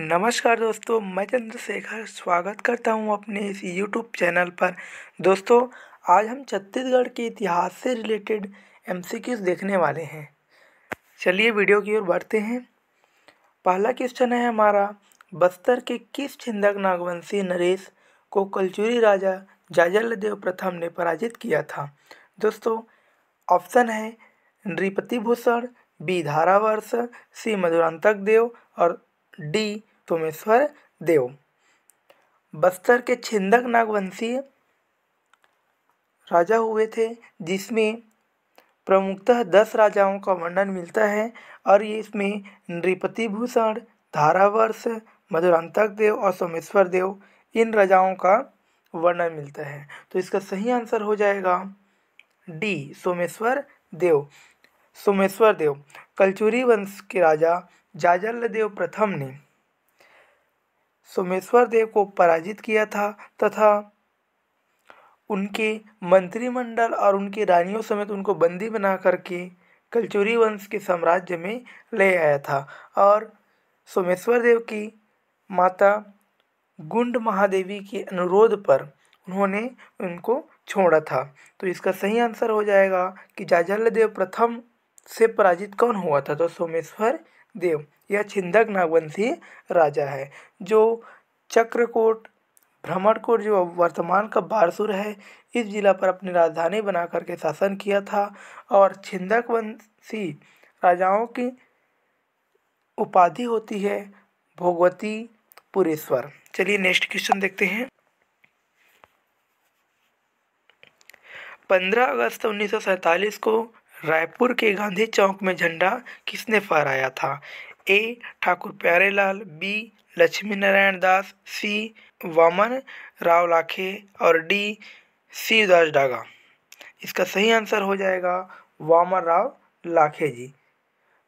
नमस्कार दोस्तों, मैं चंद्रशेखर स्वागत करता हूं अपने इस यूट्यूब चैनल पर। दोस्तों, आज हम छत्तीसगढ़ के इतिहास से रिलेटेड एमसीक्यूज देखने वाले हैं। चलिए वीडियो की ओर बढ़ते हैं। पहला क्वेश्चन है हमारा, बस्तर के किस छिंदक नागवंशी नरेश को कलचुरी राजा जाजलदेव प्रथम ने पराजित किया था? दोस्तों, ऑप्शन है नृपति भूषण, बी धारावर्ष, सी मधुरांतक देव और डी सोमेश्वर देव। बस्तर के छिंदक नागवंशी राजा हुए थे, जिसमें प्रमुखतः 10 राजाओं का वर्णन मिलता है और ये इसमें नृपति भूषण, धारावर्ष, मधुरांतक देव और सोमेश्वर देव इन राजाओं का वर्णन मिलता है। तो इसका सही आंसर हो जाएगा डी सोमेश्वर देव। सोमेश्वर देव कलचुरी वंश के राजा जाजलदेव प्रथम ने सोमेश्वर देव को पराजित किया था तथा उनके मंत्रिमंडल और उनकी रानियों समेत उनको बंदी बना करके कलचुरी वंश के साम्राज्य में ले आया था और सोमेश्वर देव की माता गुंड महादेवी के अनुरोध पर उन्होंने उनको छोड़ा था। तो इसका सही आंसर हो जाएगा कि जाजलदेव प्रथम से पराजित कौन हुआ था? तो सोमेश्वर देव। यह छिंदक नागवंशी राजा है जो चक्रकोट भ्रमरकोट जो वर्तमान का बारसूर है इस जिला पर अपनी राजधानी बना करके शासन किया था और छिंदक वंशी राजाओं की उपाधि होती है भोगवती पुरेश्वर। चलिए नेक्स्ट क्वेश्चन देखते हैं। 15 अगस्त 1947 को रायपुर के गांधी चौक में झंडा किसने फहराया था? ए ठाकुर प्यारेलाल, बी लक्ष्मी नारायण दास, सी वामन राव लाखे और डी शिवदास डागा। इसका सही आंसर हो जाएगा वामन राव लाखे जी।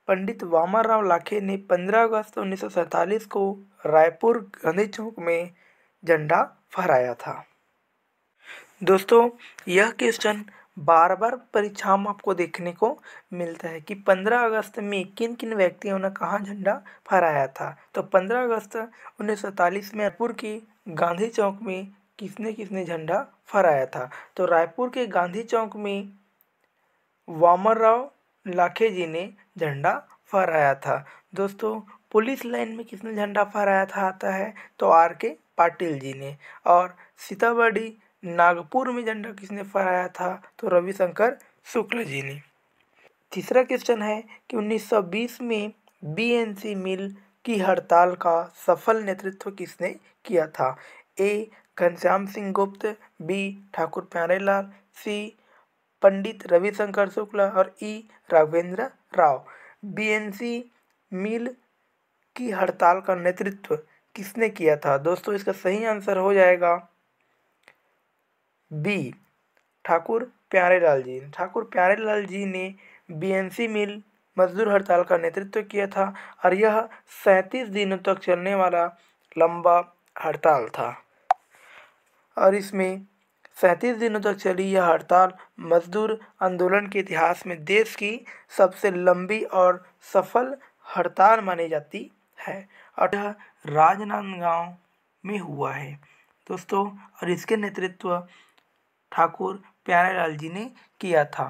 पंडित वामन राव लाखे ने 15 अगस्त 1947 को रायपुर गांधी चौक में झंडा फहराया था। दोस्तों, यह क्वेश्चन बार बार परीक्षाओं में आपको देखने को मिलता है कि 15 अगस्त में किन किन व्यक्तियों ने कहाँ झंडा फहराया था। तो 15 अगस्त 1947 में रायपुर के गांधी चौक में किसने किसने झंडा फहराया था? तो रायपुर के गांधी चौक में वामन राव लाखे जी ने झंडा फहराया था। दोस्तों, पुलिस लाइन में किसने झंडा फहराया था आता है? तो आर के पाटिल जी ने। और सीतामढ़ी नागपुर में झंडा किसने फहराया था? तो रविशंकर शुक्ल जी ने। तीसरा क्वेश्चन है कि 1920 में बीएनसी मिल की हड़ताल का सफल नेतृत्व किसने किया था? ए घनश्याम सिंह गुप्त, बी ठाकुर प्यारेलाल, सी पंडित रविशंकर शुक्ल और ई राघवेंद्र राव। बीएनसी मिल की हड़ताल का नेतृत्व किसने किया था? दोस्तों, इसका सही आंसर हो जाएगा बी ठाकुर प्यारेलाल जी। ठाकुर प्यारेलाल जी ने बीएनसी मिल मजदूर हड़ताल का नेतृत्व किया था और यह 37 दिनों तक चलने वाला लंबा हड़ताल था और इसमें 37 दिनों तक चली यह हड़ताल मजदूर आंदोलन के इतिहास में देश की सबसे लंबी और सफल हड़ताल मानी जाती है और यह राजनांदगांव में हुआ है दोस्तों। और इसके नेतृत्व ठाकुर प्यारेलाल जी ने किया था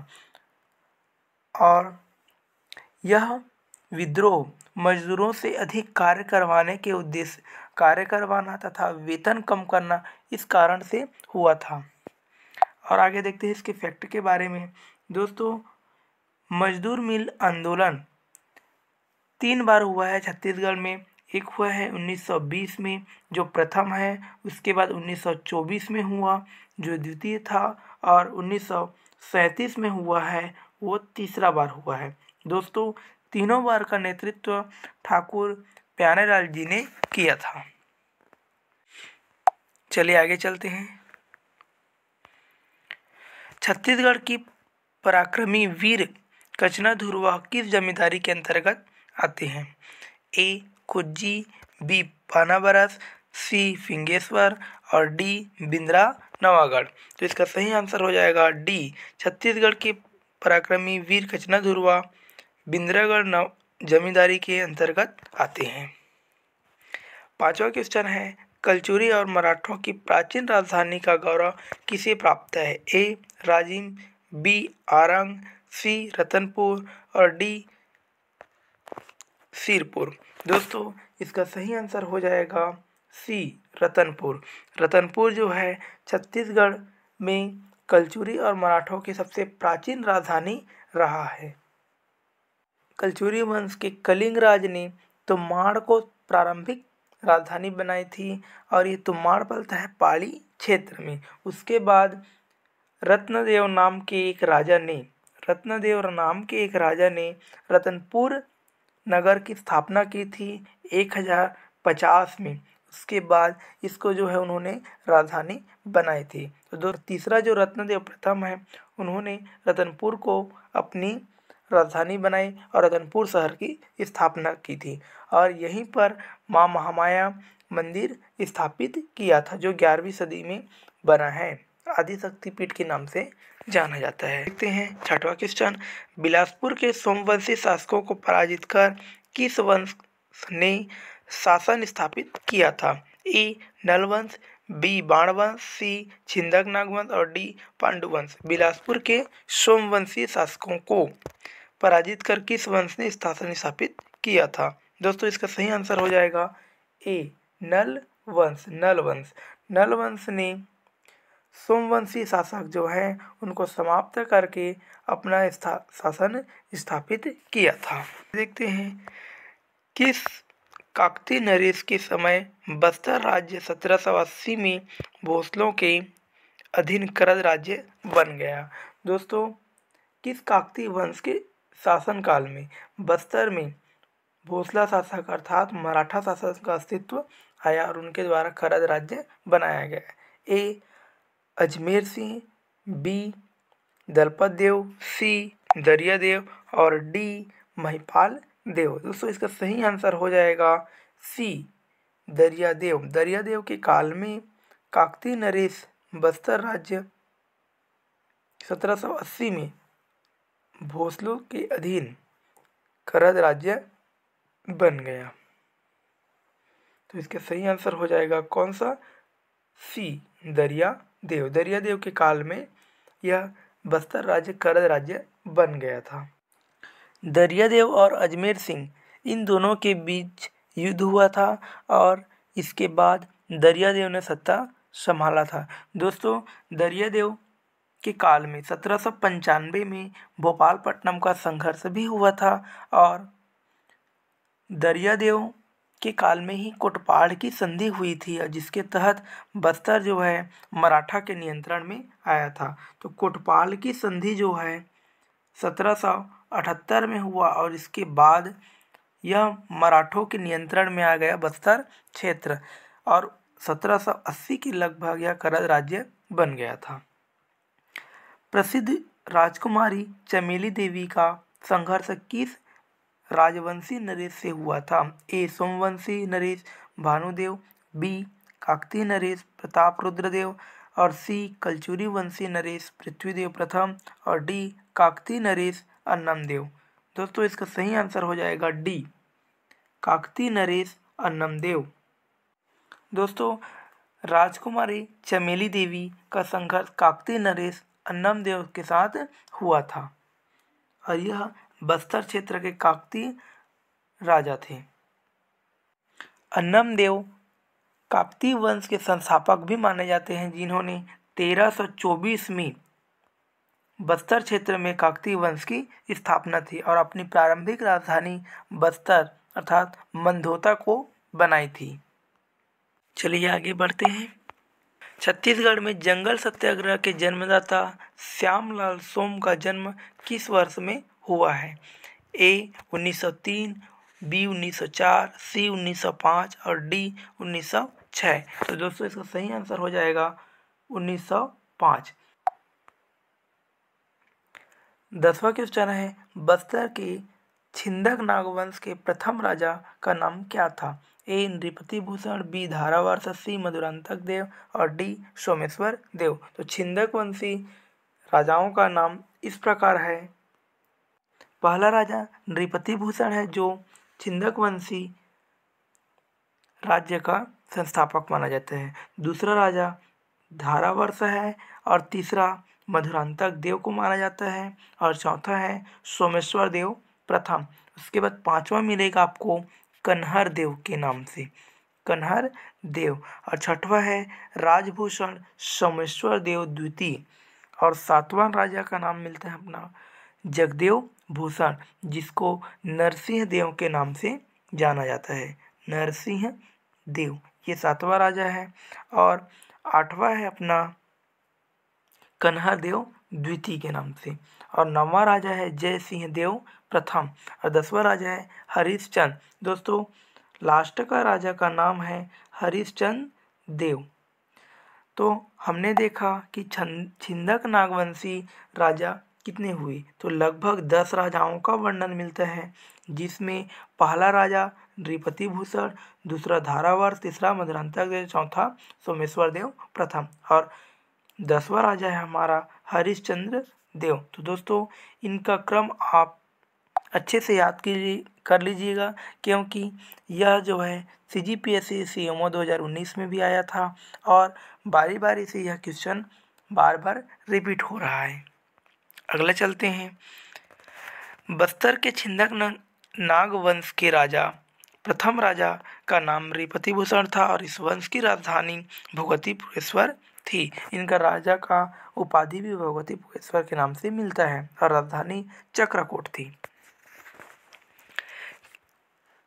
और यह विद्रोह मजदूरों से अधिक कार्य करवाने के उद्देश्य कार्य करवाना तथा वेतन कम करना इस कारण से हुआ था। और आगे देखते हैं इसके फैक्ट के बारे में। दोस्तों, मजदूर मिल आंदोलन 3 बार हुआ है छत्तीसगढ़ में। एक हुआ है 1920 में जो प्रथम है, उसके बाद 1924 में हुआ जो द्वितीय था और 1937 में हुआ है वो तीसरा बार हुआ है। दोस्तों, तीनों बार का नेतृत्व ठाकुर प्यारेलाल जी ने किया था। चलिए आगे चलते हैं। छत्तीसगढ़ की पराक्रमी वीर कचना धुरवा किस जमींदारी के अंतर्गत आते हैं? ए कुज्जी, बी पानाबरस, सी फिंगेश्वर और डी बिंद्रा नवागढ़। तो इसका सही आंसर हो जाएगा डी। छत्तीसगढ़ के पराक्रमी वीर कचना धुरवा बिंद्रागढ़ जमींदारी के अंतर्गत आते हैं। पांचवा क्वेश्चन है, कलचुरी और मराठों की प्राचीन राजधानी का गौरव किसे प्राप्त है? ए राजिम, बी आरंग, सी रतनपुर और डी सिरपुर। दोस्तों इसका सही आंसर हो जाएगा सी रतनपुर। रतनपुर जो है छत्तीसगढ़ में कलचुरी और मराठों की सबसे प्राचीन राजधानी रहा है। कलचुरी वंश के कलिंग राज ने तुम्माड़ को प्रारंभिक राजधानी बनाई थी और ये तुम्माड़ पड़ता है पहाड़ी क्षेत्र में। उसके बाद रत्नदेव नाम के एक राजा ने रतनपुर नगर की स्थापना की थी 1050 में। उसके बाद इसको जो है उन्होंने राजधानी बनाई थी। तो तीसरा जो रत्नदेव प्रथम है, उन्होंने रतनपुर को अपनी राजधानी बनाई और रतनपुर शहर की स्थापना की थी और यहीं पर माँ महामाया मंदिर स्थापित किया था, जो 11वीं सदी में बना है, आदि शक्तिपीठ के नाम से जाना जाता है। देखते हैं छठवां क्वेश्चन, बिलासपुर के सोमवंशी शासकों को पराजित कर किस वंश ने शासन स्थापित किया था? ए नलवंश, बी बाणवंश, सी छिंदक नागवंश और डी पांडुवंश। बिलासपुर के सोमवंशी शासकों को पराजित कर किस वंश ने शासन स्थापित किया था? दोस्तों इसका सही आंसर हो जाएगा ए नलवंश। नलवंश ने सोमवंशी शासक जो है उनको समाप्त करके अपना शासन स्थापित किया था। देखते हैं किस काकतीय नरेश के समय बस्तर राज्य 1780 में भोसलों के अधीन करद राज्य बन गया? दोस्तों किस काकतीय वंश के शासनकाल में बस्तर में भोसला शासक अर्थात मराठा शासक का अस्तित्व आया और उनके द्वारा करद राज्य बनाया गया? ए अजमेर सिंह, बी दलपत देव, सी दरियादेव और डी महिपाल देव। दोस्तों इसका सही आंसर हो जाएगा सी दरियादेव। दरियादेव के काल में काकतीय नरेश बस्तर राज्य 1780 में भोसलों के अधीन करद राज्य बन गया। तो इसका सही आंसर हो जाएगा कौन सा? सी दरियादेव। दरियादेव के काल में यह बस्तर राज्य करद राज्य बन गया था। दरियादेव और अजमेर सिंह इन दोनों के बीच युद्ध हुआ था और इसके बाद दरियादेव ने सत्ता संभाला था। दोस्तों दरियादेव के काल में 1795 में भोपालपट्टनम का संघर्ष भी हुआ था और दरियादेव के काल में ही कोटपाड़ की संधि हुई थी जिसके तहत बस्तर जो है मराठा के नियंत्रण में आया था। तो कोटपाड़ की संधि जो है 1778 में हुआ और इसके बाद यह मराठों के नियंत्रण में आ गया बस्तर क्षेत्र और 1780 के लगभग यह करद राज्य बन गया था। प्रसिद्ध राजकुमारी चमेली देवी का संघर्ष किस राजवंशी नरेश से हुआ था? ए सोमवंशी नरेश भानुदेव, बी काकतीय नरेश प्रताप रुद्रदेव और सी कलचुरी वंशी नरेश पृथ्वीदेव प्रथम और डी काकतीय नरेश अन्नमदेव। दोस्तों इसका सही आंसर हो जाएगा डी काकतीय नरेश अन्नमदेव। दोस्तों राजकुमारी चमेली देवी का संघर्ष काकतीय नरेश अन्नमदेव के साथ हुआ था और यह बस्तर क्षेत्र के काकतीय राजा थे। अन्नमदेव काकतीय वंश के संस्थापक भी माने जाते हैं जिन्होंने 1324 में बस्तर क्षेत्र में काकतीय वंश की स्थापना थी और अपनी प्रारंभिक राजधानी बस्तर अर्थात मंधोता को बनाई थी। चलिए आगे बढ़ते हैं। छत्तीसगढ़ में जंगल सत्याग्रह के जन्मदाता श्यामलाल सोम का जन्म किस वर्ष में हुआ है? ए 1903, बी 1904, सी 1905 और डी 1906। तो दोस्तों इसका सही आंसर हो जाएगा 1905। 10वां क्वेश्चन है, बस्तर के छिंदक नागवंश के प्रथम राजा का नाम क्या था? ए नृपति भूषण, बी धारावर्ष, सी मधुरांतक देव और डी सोमेश्वर देव। तो छिंदक वंशी राजाओं का नाम इस प्रकार है। पहला राजा नृपति भूषण है जो छिंदक वंशी राज्य का संस्थापक माना जाता है। दूसरा राजा धारावर्ष है और तीसरा मधुरांतक देव को माना जाता है और चौथा है सोमेश्वर देव प्रथम। उसके बाद पांचवा मिलेगा आपको कन्हर देव के नाम से, कन्हर देव। और छठवा है राजभूषण सोमेश्वर देव द्वितीय। और सातवां राजा का नाम मिलता है अपना जगदेव भूषण, जिसको नरसिंह देव के नाम से जाना जाता है, नरसिंह देव। ये सातवां राजा है। और आठवां है अपना कन्हर देव द्वितीय के नाम से। और नौवां राजा है जय सिंह देव प्रथम। और 10वां राजा है हरिश्चंद्र। दोस्तों लास्ट का राजा का नाम है हरिश्चंद्र देव। तो हमने देखा कि छिंदक नागवंशी राजा कितने हुए, तो लगभग 10 राजाओं का वर्णन मिलता है, जिसमें पहला राजा नृपति भूषण, दूसरा धारावर्ष, तीसरा मधुरांतक देव, चौथा सोमेश्वर देव प्रथम और 10वां राजा है हमारा हरिश्चंद्र देव। तो दोस्तों इनका क्रम आप अच्छे से याद कर लीजिएगा, क्योंकि यह जो है CGPSC CMO 2019 में भी आया था और बारी बारी से यह क्वेश्चन बार बार रिपीट हो रहा है। अगला चलते हैं। बस्तर के छिंदक नाग वंश के राजा प्रथम राजा का नाम नृपति भूषण था और इस वंश की राजधानी भगवतीपुरेश्वर थी। इनका राजा का उपाधि भी भगवतीपुरेश्वर के नाम से मिलता है और राजधानी चक्रकोट थी।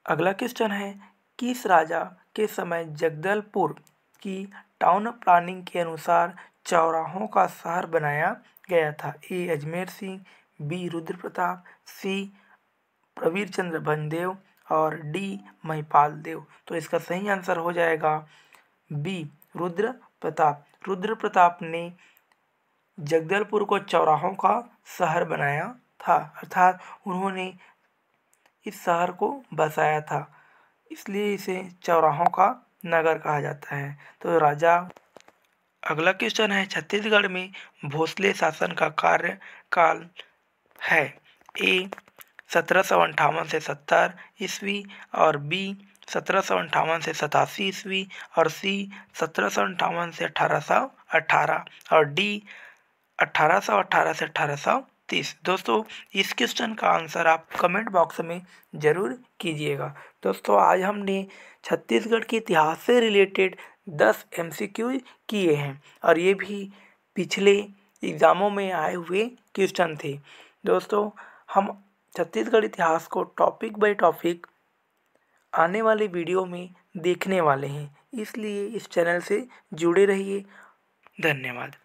अगला क्वेश्चन है, किस राजा के समय जगदलपुर की टाउन प्लानिंग के अनुसार चौराहों का शहर बनाया गया था? ए अजमेर सिंह, बी रुद्र प्रताप, सी प्रवीर चंद्र भंजदेव और डी महिपाल देव। तो इसका सही आंसर हो जाएगा बी रुद्र प्रताप। रुद्र प्रताप ने जगदलपुर को चौराहों का शहर बनाया था, अर्थात उन्होंने इस शहर को बसाया था, इसलिए इसे चौराहों का नगर कहा जाता है। तो राजा अगला क्वेश्चन है, छत्तीसगढ़ में भोसले शासन का कार्यकाल है? ए 1758 से 70 ईस्वी और बी 1758 से 87 ईस्वी और सी 1758 से 1818 और डी 1818 से 1830। दोस्तों इस क्वेश्चन का आंसर आप कमेंट बॉक्स में ज़रूर कीजिएगा। दोस्तों आज हमने छत्तीसगढ़ के इतिहास से रिलेटेड 10 MCQ किए हैं और ये भी पिछले एग्ज़ामों में आए हुए क्वेश्चन थे। दोस्तों हम छत्तीसगढ़ इतिहास को टॉपिक बाय टॉपिक आने वाले वीडियो में देखने वाले हैं, इसलिए इस चैनल से जुड़े रहिए। धन्यवाद।